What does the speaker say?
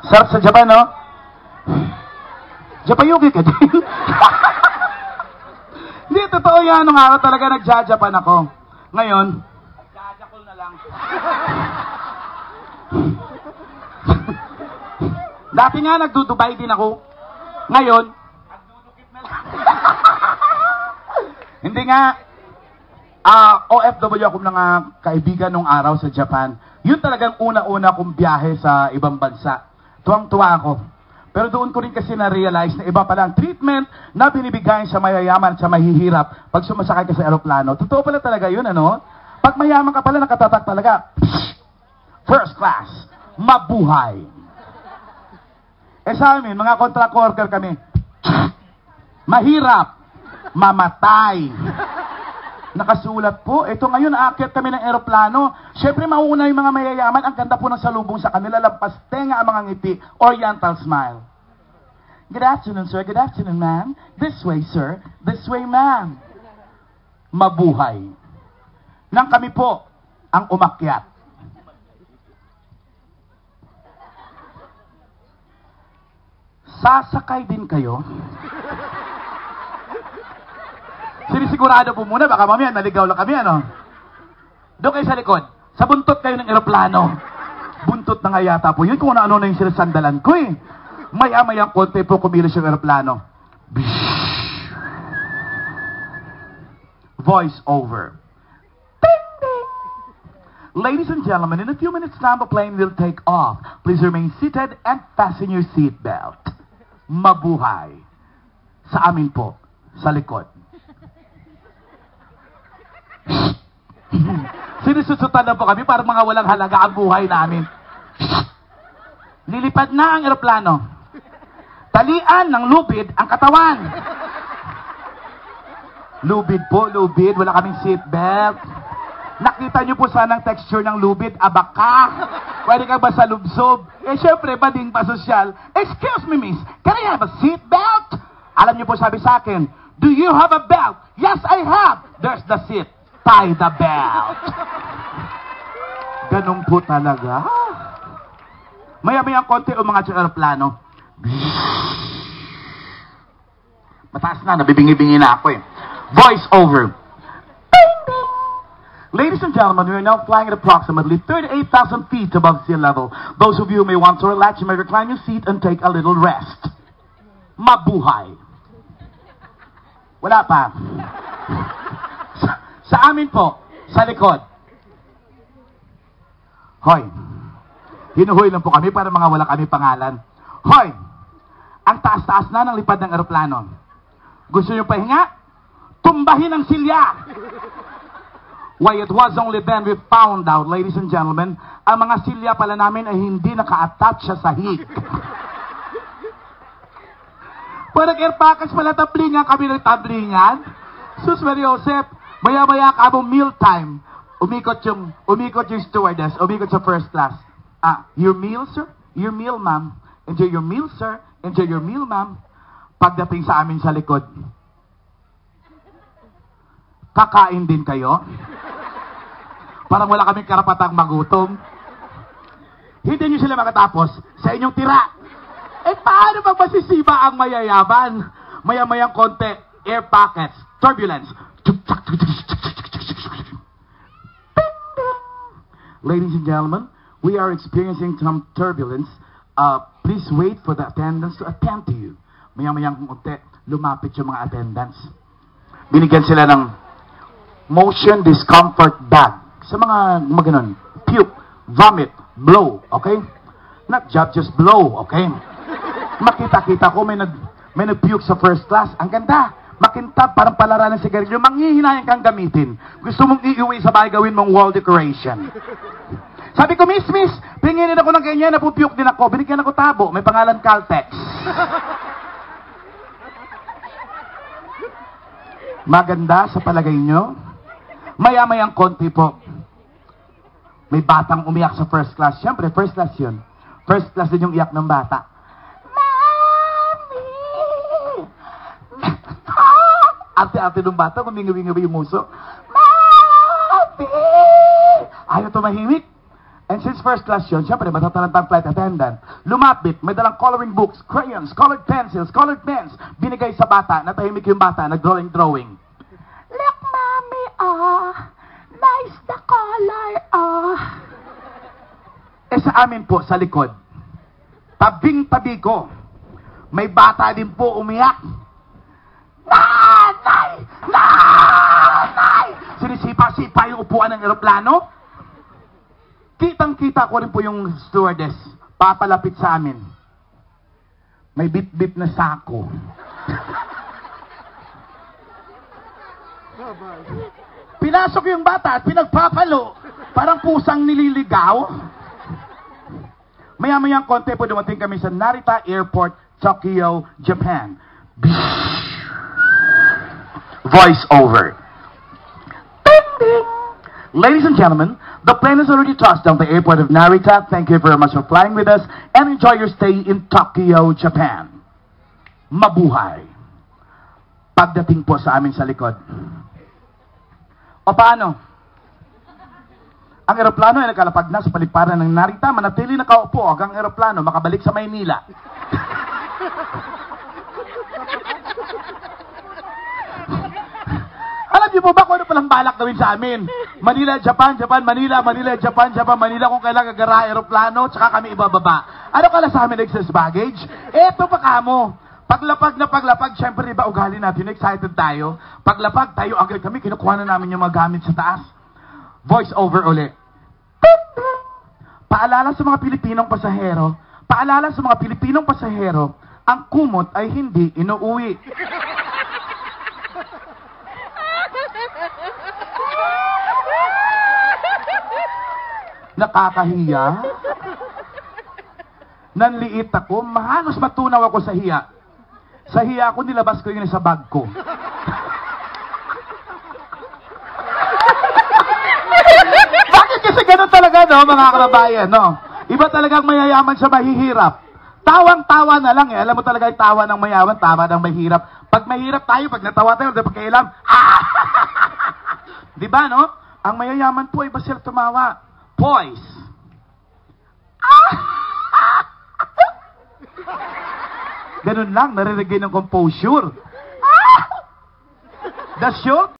Sarap sa Japan, no? Japayugi ka din. Hindi, totoo yan. Nung araw talaga nagja-Japan ako. Ngayon, nagja-Jakol na lang. Dati nga, nagdudubay din ako. Ngayon, nagdudukit na lang. Hindi nga, OFW ako ng kaibigan nung araw sa Japan. Yun talagang una-una kong biyahe sa ibang bansa. Tuwang-tuwa ako. Pero doon ko rin kasi na-realize na iba pala ang treatment na binibigay sa mayayaman at sa mahihirap pag sumasakay ka sa aeroplano. Totoo pala talaga yun, ano? Pag mayaman ka pala, nakatatak talaga. First class. Mabuhay. Eh sa amin, mga contract worker kami, mahirap. Mamatay. Nakasulat po. Ito ngayon, aakyat kami ng aeroplano. Siyempre, mauuna yung mga mayayaman. Ang ganda po ng salubong sa kanila. Lampas tenga ang mga ngiti. Oriental smile. Good afternoon, sir. Good afternoon, ma'am. This way, sir. This way, ma'am. Mabuhay. Nang kami po ang umakyat. Sasakay din kayo? Sinisigurado po muna, baka mamaya naligaw lang kami, ano? Doon kayo sa likod. Sa buntot kayo ng eroplano. Buntot na nga yata po yun, kung ano na yung sinasandalan ko eh. Maya-mayang konti po kumilos yung eroplano. Voice over. Ding, ding. Ladies and gentlemen, in a few minutes time, the plane will take off. Please remain seated and fasten your seatbelt. Mabuhay. Sa amin po, sa likod. Sinususutan na po kami para mga walang halaga ang buhay namin. Lilipad na ang eroplano. Talian ng lubid ang katawan. Lubid po, lubid. Wala kaming seatbelt. Nakita nyo po sana ang texture ng lubid. Abaka. Pwede ka ba sa lubsob? Eh syempre, bading pa sosyal. Excuse me, miss. Can I have a seatbelt? Alam nyo po sabi sa akin, do you have a belt? Yes, I have. There's the seat. Tie the belt. Ganun po talaga. Maya-maya konti umangat yung aeroplano. Mataas na, nabibingi-bingi na ako eh. Voice over. Ladies and gentlemen, we are now flying at approximately 38,000 feet above sea level. Those of you who may want to relax, you may recline your seat and take a little rest. Mabuhay. Wala pa. Sa amin po, sa likod. Hoy, hinuhoy lang po kami para mga wala kami pangalan. Hoy, ang taas-taas na ng lipad ng aeroplano. Gusto nyo pahinga? Tumbahin ang silya! Why, it was only then we found out, ladies and gentlemen, ang mga silya pala namin ay hindi naka-attach sa sahig. Parang air package pala, tablingan kami ng tablingan. Sus Maria Josep, maya-maya ka mo meal time. Umikot yung stewardess, umikot sa first class. Your meal, sir? Your meal, ma'am. Enjoy your meal, sir. Enjoy your meal, ma'am. Pagdating sa amin sa likod, kakain din kayo? Parang wala kaming karapatang magutom. Hindi nyo sila makatapos sa inyong tira. Eh, paano bang masisiba ang mayayaman? Maya-mayang konti, air pockets, turbulence. Ladies and gentlemen, we are experiencing some turbulence. Please wait for the attendants to attend to you. Maya-mayang konti, lumapit yung mga attendants. Binigyan sila ng motion discomfort bag. Sa mga maganon, puke, vomit, blow, okay? Not just blow, okay? Makita-kita ko may nag-puke sa first class. Ang ganda. Makintab, parang palaran ng sigarilyo. Manghihinayang kang gamitin. Gusto mong iuwi sa bahay, gawin mong wall decoration. Sabi ko, miss, pinginin ako ng ganyan, napupuke din ako. Binigyan ako tabo. May pangalan Caltex. Maganda sa palagay nyo? Maya-mayang konti po. May batang umiyak sa first class. Siyempre, first class yun. First class din yung iyak ng bata. Mami! Arte-arte ng bata, kumingawi-ngawi yung muso. Mami! Ayaw tumahimik. And since first class yun, syempre, matatalantang flight attendant. Lumapit, may dalang coloring books, crayons, colored pencils, colored pens. Binigay sa bata, natahimik yung bata, nag-drawing. Look, mommy, nice the color, Eh sa amin po, sa likod, tabing-tabi ko, may bata din po umiyak. Nanay! Nanay! Sinisipa-sipa yung upuan ng eroplano. Kitang-kita ko rin po yung stewardess. Papalapit sa amin. May bit-bit na sako. Pinasok yung bata at pinagpapalo. Parang pusang nililigaw. Maya-mayang konti po dumating kami sa Narita Airport, Tokyo, Japan. Voice over. Ding, ding. Ladies and gentlemen, the plane has already touched down the airport of Narita. Thank you very much for flying with us and enjoy your stay in Tokyo, Japan. Mabuhay. Pagdating po sa amin sa likod. O paano? Ang eroplano ay nagkalapag na sa paliparan ng Narita, manatili nakaupo hanggang eroplano makabalik sa Maynila. Alam niyo po ba kung ano palang balak gawin sa amin? Manila, Japan, Japan, Manila, Manila, Japan, Japan, Manila, kung kailan gagara aeroplano, tsaka kami ibababa. Ano kala sa amin excess baggage? Eto pa kamo. Paglapag na paglapag, syempre iba ugali natin, excited tayo. Paglapag tayo, agad kami, kinukuha na namin yung mga gamit sa taas. Voice over ulit. Paalala sa mga Pilipinong pasahero, ang kumot ay hindi inuuwi. Nakakahiya. Nanliit ako, halos matunaw ako sa hiya. Sa hiya ako, nilabas ko yun sa bag ko. Bakit kasi ganun talaga, no, mga kababayan, no? Iba talagang mayayaman sa mahihirap. Tawang-tawa na lang, eh. Alam mo talaga yung tawa ng mayaman, tawa ng mahirap. Pag mahirap tayo, pag natawa tayo, pag kailam, diba, no? Ang mayayaman po, iba sila tumawa. Poise. Ganun lang, narinig ng composure. The show